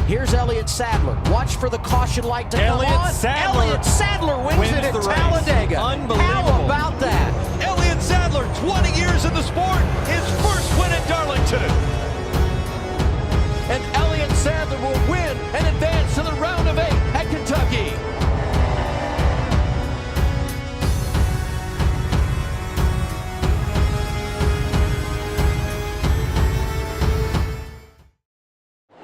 Here's Elliott Sadler. Watch for the caution light to come on. Elliott Sadler wins it at Talladega. Unbelievable. How about that? Elliott Sadler, 20 years in the sport, his first win at Darlington. And Elliott Sadler will win and advance to the round of 8 at Kentucky.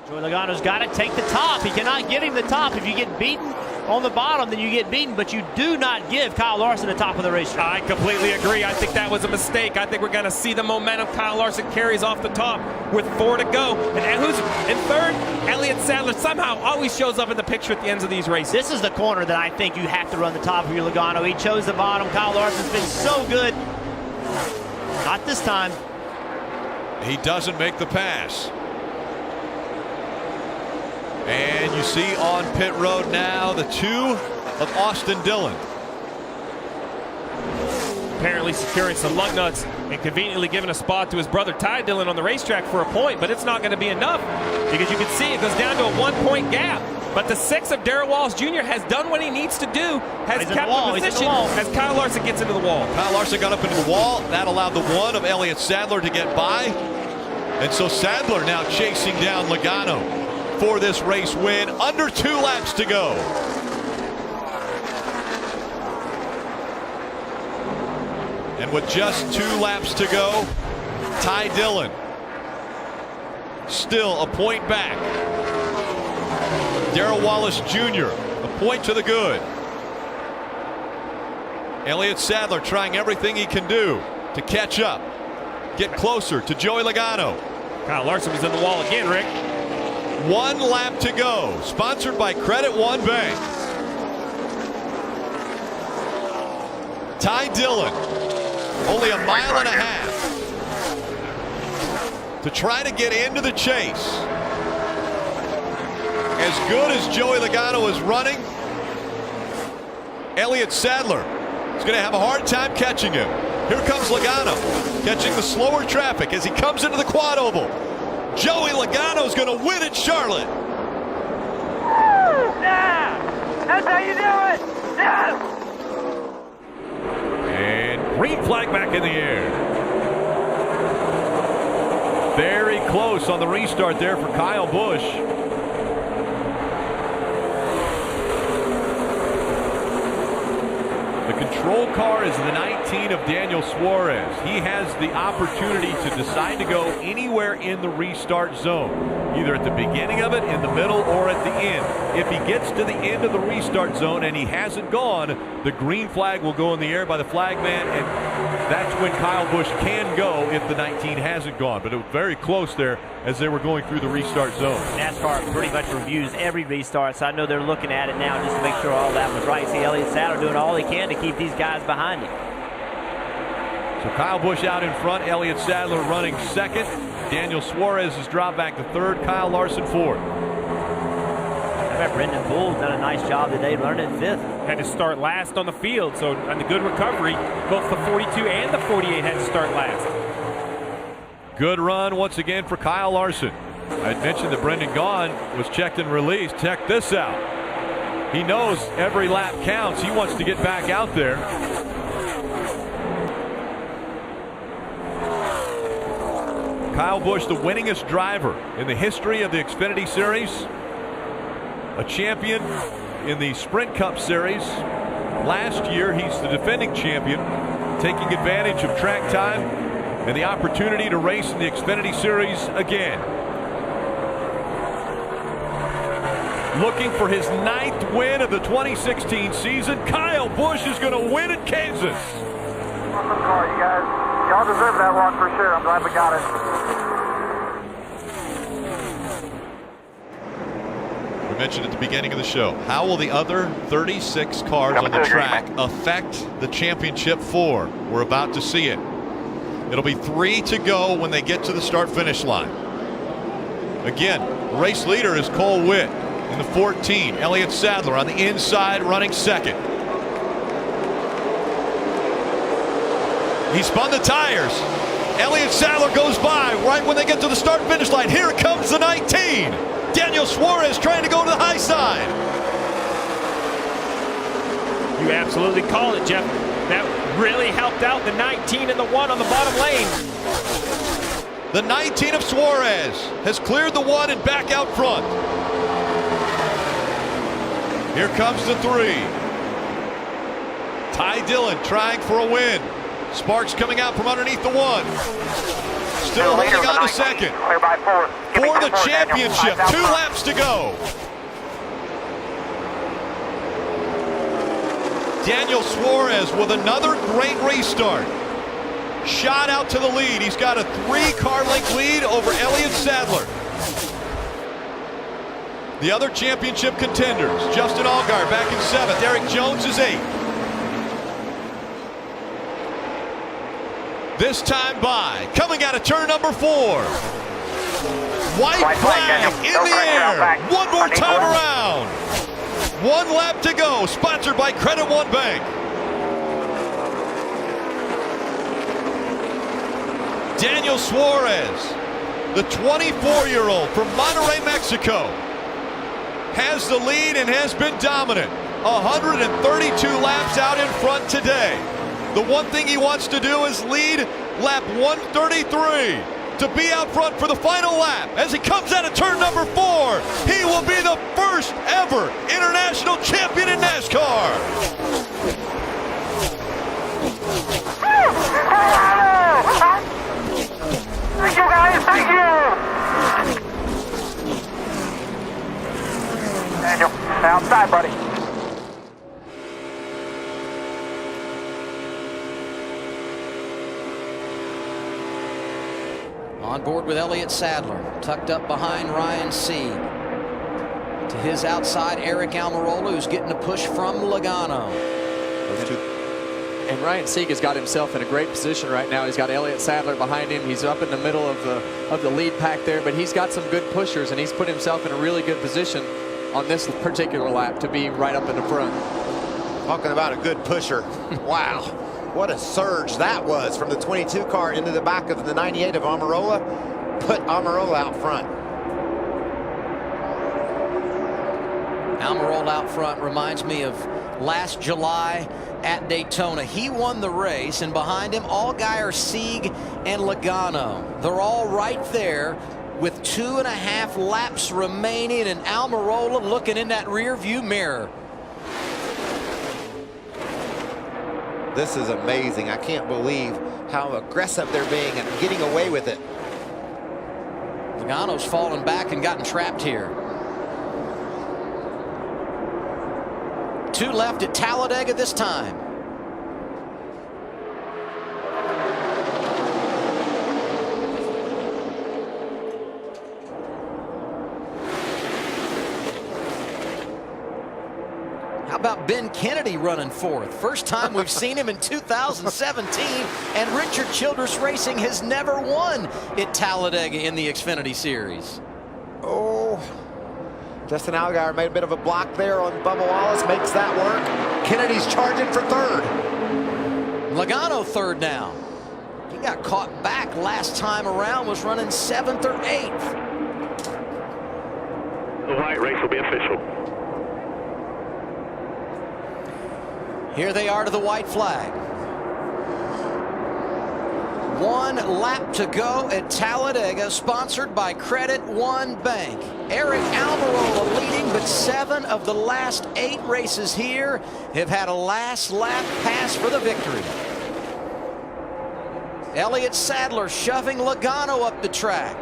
Joey Logano's got to take the top. He cannot give him the top. If you get beaten on the bottom, then you get beaten, but you do not give Kyle Larson the top of the racetrack. I completely agree. I think that was a mistake. I think we're going to see the momentum Kyle Larson carries off the top with 4 to go. And who's in third? Elliott Sadler somehow always shows up in the picture at the ends of these races. This is the corner that I think you have to run the top of your Logano. He chose the bottom. Kyle Larson's been so good. Not this time. He doesn't make the pass. And you see on pit road now the 2 of Austin Dillon. Apparently securing some lug nuts and conveniently giving a spot to his brother Ty Dillon on the racetrack for a point, but it's not going to be enough because you can see it goes down to a 1-point gap. But the 6 of Darrell Wallace Jr. has done what he needs to do, has kept the position as Kyle Larson gets into the wall. Kyle Larson got up into the wall. That allowed the 1 of Elliott Sadler to get by. And so Sadler now chasing down Logano for this race win. Under 2 laps to go. And with just 2 laps to go, Ty Dillon still a point back. Darrell Wallace Jr. a point to the good. Elliott Sadler trying everything he can do to catch up, get closer to Joey Logano. Kyle Larson was in the wall again, Rick. 1 lap to go. Sponsored by Credit One Bank. Ty Dillon, only 1.5 miles to try to get into the chase. As good as Joey Logano is running, Elliott Sadler is going to have a hard time catching him. Here comes Logano, catching the slower traffic as he comes into the quad oval. Joey Logano is going to win at Charlotte. Yeah, that's how you do it. Yeah. And green flag back in the air. Very close on the restart there for Kyle Busch. The control car is the 19 of Daniel Suarez. He has the opportunity to decide to go anywhere in the restart zone, either at the beginning of it, in the middle, or at the end. If he gets to the end of the restart zone and he hasn't gone, the green flag will go in the air by the flagman, and that's when Kyle Busch can go if the 19 hasn't gone. But it was very close there as they were going through the restart zone. NASCAR pretty much reviews every restart, so I know they're looking at it now just to make sure all that was right. See Elliott Sadler doing all he can to keep these guys behind him. So Kyle Busch out in front, Elliott Sadler running second. Daniel Suarez has dropped back to third, Kyle Larson fourth. Brendan Poole's done a nice job today running in fifth. Had to start last on the field, so on the good recovery, both the 42 and the 48 had to start last. Good run once again for Kyle Larson. I had mentioned that Brendan Gaughan was checked and released. Check this out. He knows every lap counts. He wants to get back out there. Kyle Busch, the winningest driver in the history of the Xfinity Series. A champion in the Sprint Cup Series. Last year, he's the defending champion, taking advantage of track time and the opportunity to race in the Xfinity Series again. Looking for his 9th win of the 2016 season. Kyle Busch is going to win at Kansas. Awesome car, you guys. Y'all deserve that one for sure. I'm glad we got it. Mentioned at the beginning of the show, how will the other 36 cars on the track affect the championship 4? We're about to see it. It'll be 3 to go when they get to the start-finish line. Again, race leader is Cole Witt in the 14. Elliott Sadler on the inside running second. He spun the tires. Elliott Sadler goes by right when they get to the start-finish line. Here comes the 19. Daniel Suarez trying to go to the high side. You absolutely called it, Jeff. That really helped out the 19 and the 1 on the bottom lane. The 19 of Suarez has cleared the 1 and back out front. Here comes the 3. Ty Dillon trying for a win. Sparks coming out from underneath the 1. Still holding on to second. Clear by 4. For the championship. 2 laps to go. Daniel Suarez with another great restart. Shot out to the lead. He's got a 3-car length lead over Elliott Sadler. The other championship contenders, Justin Allgaier back in 7th. Erik Jones is 8th. This time by, coming out of turn number 4. White flag in the air. One more time around. 1 lap to go, sponsored by Credit One Bank. Daniel Suarez, the 24-year-old from Monterrey, Mexico, has the lead and has been dominant. 132 laps out in front today. The one thing he wants to do is lead lap 133 to be out front for the final lap. As he comes out of turn number 4, he will be the first ever international champion in NASCAR. Thank you, guys. Thank you. Daniel, outside, buddy. On board with Elliott Sadler, tucked up behind Ryan Sieg. To his outside, Eric Almirola, who's getting a push from Logano. And Ryan Sieg has got himself in a great position right now. He's got Elliott Sadler behind him. He's up in the middle of the lead pack there, but he's got some good pushers, and he's put himself in a really good position on this particular lap to be right up in the front. Talking about a good pusher. Wow. What a surge that was from the 22 car into the back of the 98 of Almirola. Put Almirola out front. Almirola out front reminds me of last July at Daytona. He won the race, and behind him, Allgaier, Sieg, and Logano. They're all right there with 2.5 laps remaining, and Almirola looking in that rear view mirror. This is amazing. I can't believe how aggressive they're being and getting away with it. Logano's fallen back and gotten trapped here. 2 left at Talladega this time. How about Ben Kennedy running 4th? First time we've seen him in 2017, and Richard Childress Racing has never won at Talladega in the Xfinity Series. Oh, Justin Allgaier made a bit of a block there on Bubba Wallace, makes that work. Kennedy's charging for 3rd. Logano 3rd now. He got caught back last time around, was running 7th or 8th. The white race will be official. Here they are to the white flag. 1 lap to go at Talladega, sponsored by Credit One Bank. Eric Almirola leading, but 7 of the last 8 races here have had a last lap pass for the victory. Elliott Sadler shoving Logano up the track.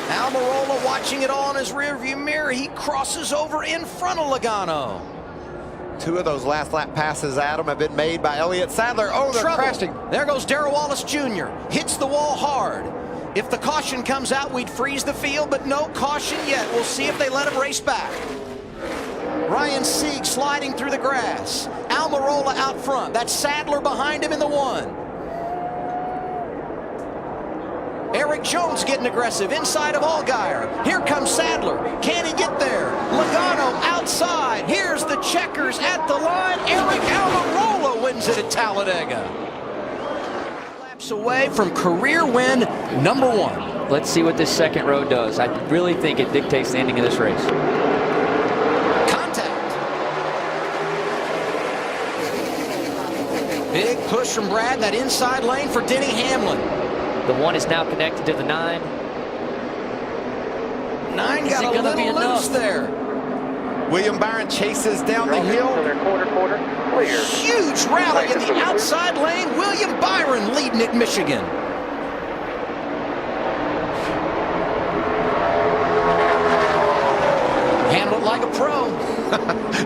Almirola watching it all in his rearview mirror. He crosses over in front of Logano. 2 of those last lap passes, Adam, have been made by Elliott Sadler. Oh, they're crashing. There goes Darrell Wallace Jr. Hits the wall hard. If the caution comes out, we'd freeze the field, but no caution yet. We'll see if they let him race back. Ryan Sieg sliding through the grass. Almirola out front. That's Sadler behind him in the 1. Erik Jones getting aggressive inside of Allgaier. Here comes Sadler. Can he get there? Logano outside. Here's the checkers at the line. Eric Almirola wins it at Talladega. Laps away from career win number 1. Let's see what this second row does. I really think it dictates the ending of this race. Contact. Big push from Brad in that inside lane for Denny Hamlin. The 1 is now connected to the 9. 9 got a little loose there. William Byron chases down the hill. Quarter, clear. Huge rally in the outside lane. William Byron leading at Michigan. Handled it like a pro.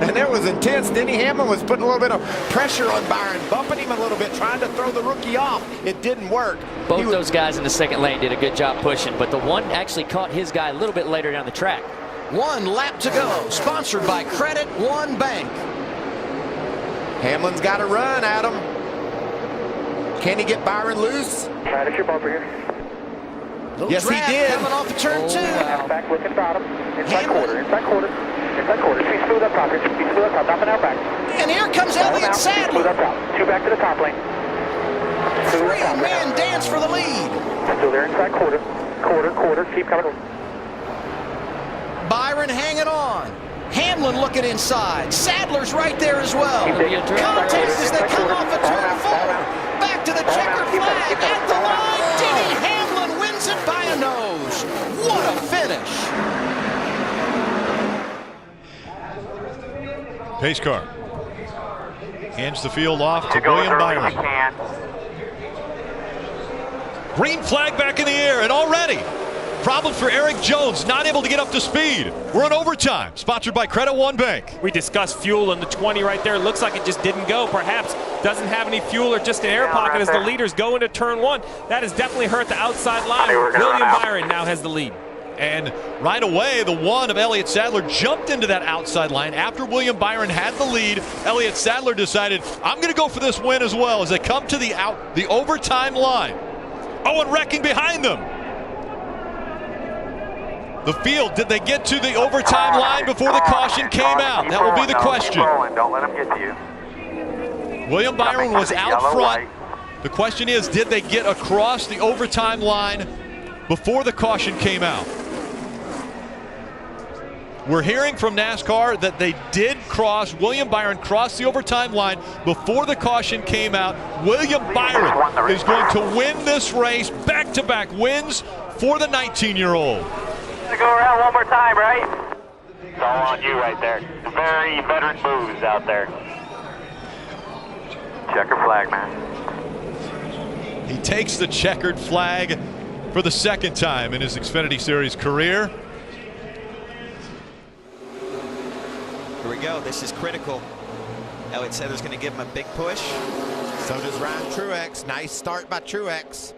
And it was intense. Denny Hamlin was putting a little bit of pressure on Byron, bumping him a little bit, trying to throw the rookie off. It didn't work. Both those guys in the second lane did a good job pushing, but the 1 actually caught his guy a little bit later down the track. 1 lap to go. Sponsored by Credit One Bank. Hamlin's got to run, Adam. Can he get Byron loose? Right at your bumper here. Yes, he did. Coming off of turn 2. Back, look at bottom. Inside quarter. Speed smooth up top here. Speed smooth up top. Top and out back. And here comes Elliott Speed smooth Sadler. up top. 2 back to the top lane. 3-man dance for the lead. Still there inside quarter. Quarter. Keep coming. Byron hanging on. Hamlin looking inside. Sadler's right there as well. Contact as they come off of turn 4. Back to the checkered flag at the line. Denny Hamlin wins it by a nose. What a finish. Pace car hands the field off to William Byron. Green flag back in the air, and already problem for Eric Jones, not able to get up to speed. We're in overtime, sponsored by Credit One Bank. We discussed fuel in the 20 right there. Looks like it just didn't go. Perhaps doesn't have any fuel or just an air pocket as the leaders go into turn 1. That has definitely hurt the outside line. William Byron now has the lead. And right away, the 1 of Elliott Sadler jumped into that outside line. After William Byron had the lead, Elliott Sadler decided, I'm going to go for this win as well as they come to the overtime line. Owen wrecking behind them. The field, did they get to the overtime line before the caution came out? That will be the question. Don't let them get to you. William Byron was out front. The question is, did they get across the overtime line before the caution came out? We're hearing from NASCAR that they did cross. William Byron crossed the overtime line before the caution came out. William Byron is going to win this race. Back-to-back wins for the 19-year-old. To go around one more time, right? It's all on you right there. Very veteran moves out there. Checker flag, man. He takes the checkered flag for the second time in his Xfinity Series career. Here we go. This is critical. Elliott Sadler's going to give him a big push. So does Ryan Truex. Nice start by Truex.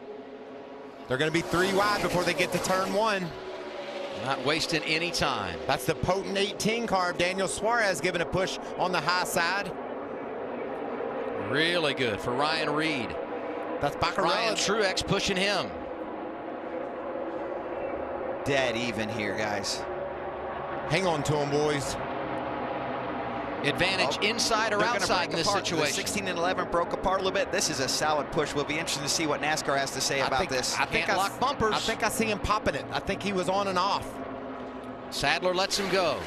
They're going to be 3 wide before they get to turn 1. Not wasting any time. That's the potent 18 car of Daniel Suarez giving a push on the high side. Really good for Ryan Reed. That's Baccarat. Ryan Truex pushing him. Dead even here, guys. Hang on to him, boys. Advantage inside or outside in this situation. The 16 and 11 broke apart a little bit. This is a solid push. Will be interesting to see what NASCAR has to say about this. I think lock bumpers. I think I see him popping it. I think he was on and off. Sadler lets him go.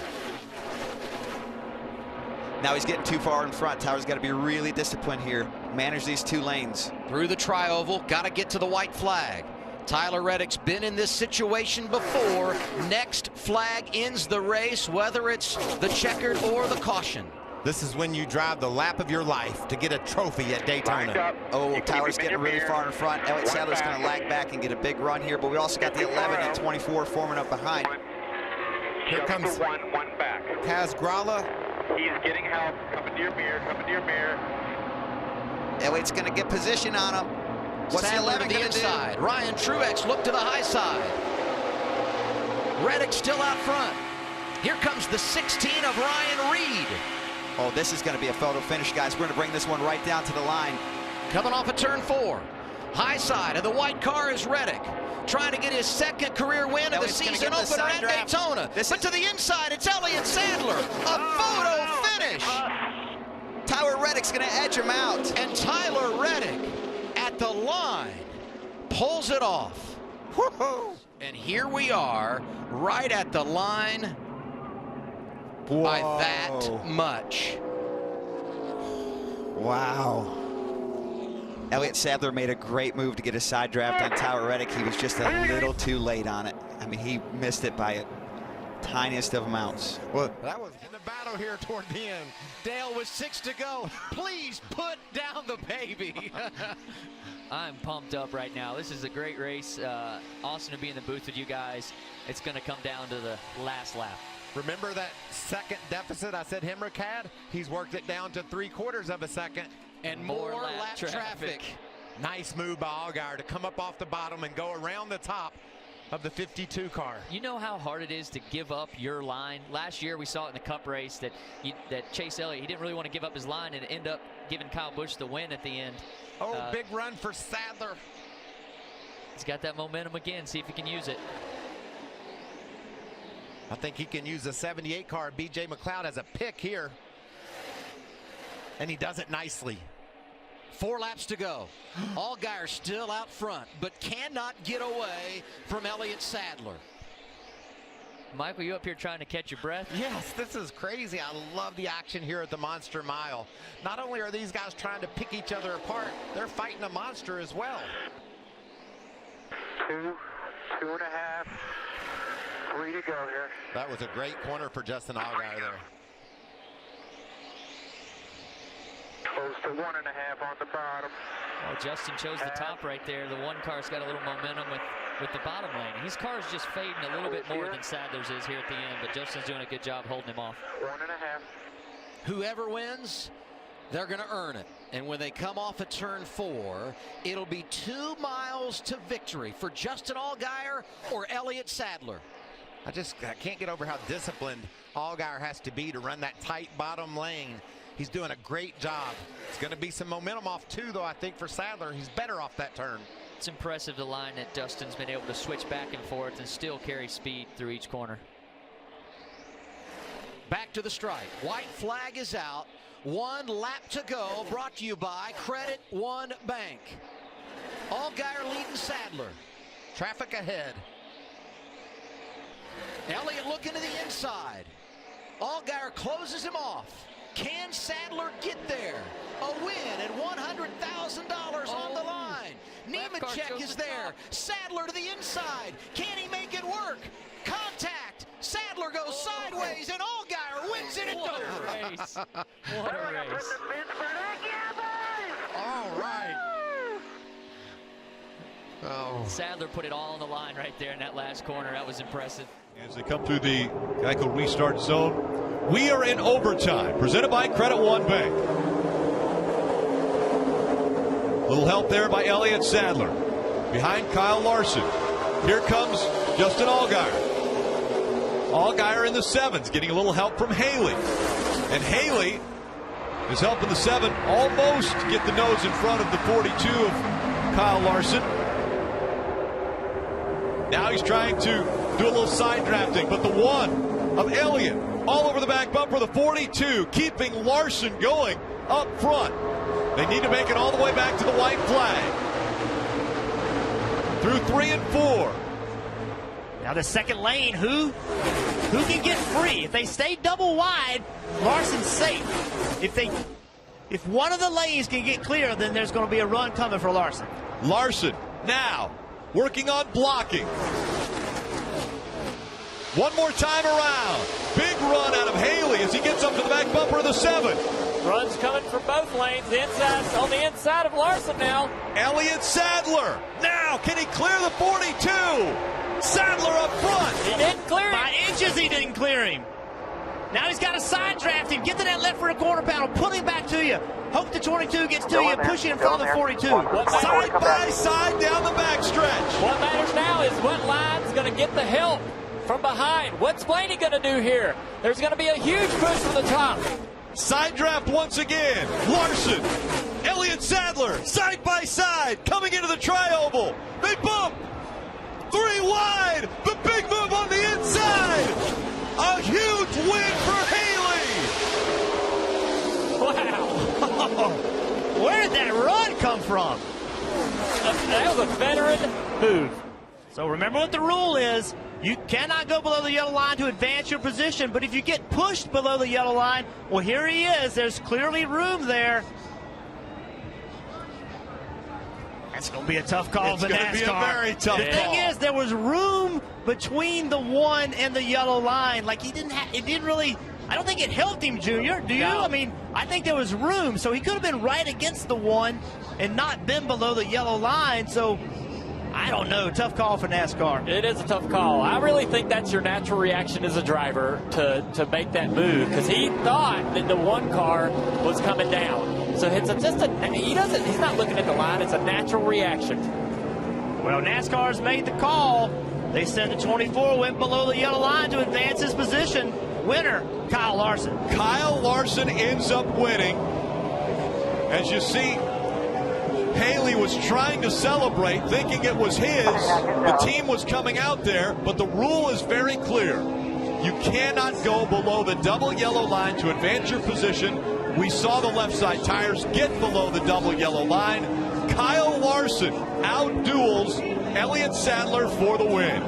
Now he's getting too far in front. Tyler's got to be really disciplined here. Manage these 2 lanes. Through the tri-oval, got to get to the white flag. Tyler Reddick's been in this situation before. Next flag ends the race, whether it's the checkered or the caution. This is when you drive the lap of your life to get a trophy at Daytona. Oh, Tyler's getting really far in front. Elliott Sadler's going to lag back and get a big run here, but we also got the 11 and 24 forming up behind. Here comes one back. Taz Gralla. He's getting help. Coming to your mirror. Elliott's going to get position on him. What's the 11 to the inside? Ryan Truex look to the high side. Reddick still out front. Here comes the 16 of Ryan Reed. Oh, this is going to be a photo finish, guys. We're going to bring this one right down to the line. Coming off of turn 4. High side of the white car is Reddick. Trying to get his second career win of the season opener at Daytona. But to the inside, it's Elliott Sadler. A photo finish. Tyler Reddick's going to edge him out. And Tyler Reddick at the line pulls it off. Woo-hoo. And here we are, right at the line by that much. Wow. Elliott Sadler made a great move to get a side draft on Tyler Reddick. He was just a little too late on it. I mean, he missed it by a tiniest of amounts. Well, that was in the battle here toward the end. Dale with 6 to go. Please put down the baby. I'm pumped up right now. This is a great race. Awesome to be in the booth with you guys. It's going to come down to the last lap. Remember that second deficit I said Hemrick had? He's worked it down to 3/4 of a second. And more lap traffic. Nice move by Allgaier to come up off the bottom and go around the top of the 52 car. You know how hard it is to give up your line? Last year we saw it in the Cup race that Chase Elliott, he didn't really want to give up his line and end up giving Kyle Busch the win at the end. Oh, big run for Sadler. He's got that momentum again. See if he can use it. I think he can use the 78 car. BJ McLeod has a pick here. And he does it nicely. 4 laps to go. Allgaier still out front, but cannot get away from Elliott Sadler. Michael, you up here trying to catch your breath? Yes, this is crazy. I love the action here at the Monster Mile. Not only are these guys trying to pick each other apart, they're fighting a monster as well. 2, 2.5, 3 to go here. That was a great corner for Justin Allgaier there. Close to 1.5 on the bottom. Oh, Justin chose the top right there. The one car's got a little momentum with the bottom lane. His car's just fading a little bit more than Sadler's is here at the end, but Justin's doing a good job holding him off. 1.5. Whoever wins, they're going to earn it. And when they come off of turn 4, it'll be 2 miles to victory for Justin Allgaier or Elliott Sadler. I can't get over how disciplined Allgaier has to be to run that tight bottom lane. He's doing a great job. It's going to be some momentum off 2, though, I think, for Sadler. He's better off that turn. It's impressive the line that Justin's been able to switch back and forth and still carry speed through each corner. Back to the stripe. White flag is out. 1 lap to go. Brought to you by Credit One Bank. Allgaier leading Sadler. Traffic ahead. Elliott looking to the inside. Allgaier closes him off. Can Sadler get there? A win and $100,000 on the line. Nemechek is there. Sadler to the inside. Can he make it work? Contact. Sadler goes sideways and Allgaier wins it at Dover. What a race. What a race. All right. Oh. Sadler put it all on the line right there in that last corner. That was impressive. As they come through the Geico restart zone, we are in overtime, presented by Credit One Bank. Little help there by Elliott Sadler. Behind Kyle Larson. Here comes Justin Allgaier. Allgaier in the 7s, getting a little help from Haley. And Haley is helping the 7 almost get the nose in front of the 42 of Kyle Larson. Now he's trying to do a little side drafting, but the 1 of Elliott all over the back bumper, the 42, keeping Larson going up front. They need to make it all the way back to the white flag. Through 3 and 4. Now the second lane, who can get free? If they stay double wide, Larson's safe. If one of the lanes can get clear, then there's going to be a run coming for Larson. Larson now working on blocking. One more time around. Big run out of Haley as he gets up to the back bumper of the 7. Runs coming from both lanes. On the inside of Larson now. Elliott Sadler. Now, can he clear the 42? Sadler up front. He didn't clear him. By inches he didn't clear him. Now he's got to side draft him. Get to that left rear quarter panel. Put him back to you. Hope the 22 gets to you. Push him in front of the 42. Side by side down the backstretch. What matters now is what line's going to get the help from behind. What's Blaney going to do here? There's going to be a huge push from the top. Side draft once again. Larson, Elliott Sadler, side by side, coming into the tri-oval. They bump. 3 wide. The big move on the inside. A huge win for Haley. Wow. Where did that run come from? That was a veteran move. So remember what the rule is. You cannot go below the yellow line to advance your position, but if you get pushed below the yellow line, well, here he is. There's clearly room there. That's going to be a tough call for NASCAR. It's going to be a very tough call. The thing is, there was room between the 1 and the yellow line. Like, it didn't really, I don't think it helped him, Junior. Do you? No. I mean, I think there was room. So he could have been right against the 1 and not been below the yellow line. So I don't know. Tough call for NASCAR. It is a tough call. I really think that's your natural reaction as a driver to make that move, because he thought that the 1 car was coming down. So he's not looking at the line. It's a natural reaction. Well, NASCAR's made the call. They said the 24 went below the yellow line to advance his position. Winner, Kyle Larson. Kyle Larson ends up winning. As you see, Haley was trying to celebrate, thinking it was his. The team was coming out there, but the rule is very clear. You cannot go below the double yellow line to advance your position. We saw the left side tires get below the double yellow line. Kyle Larson outduels Elliott Sadler for the win.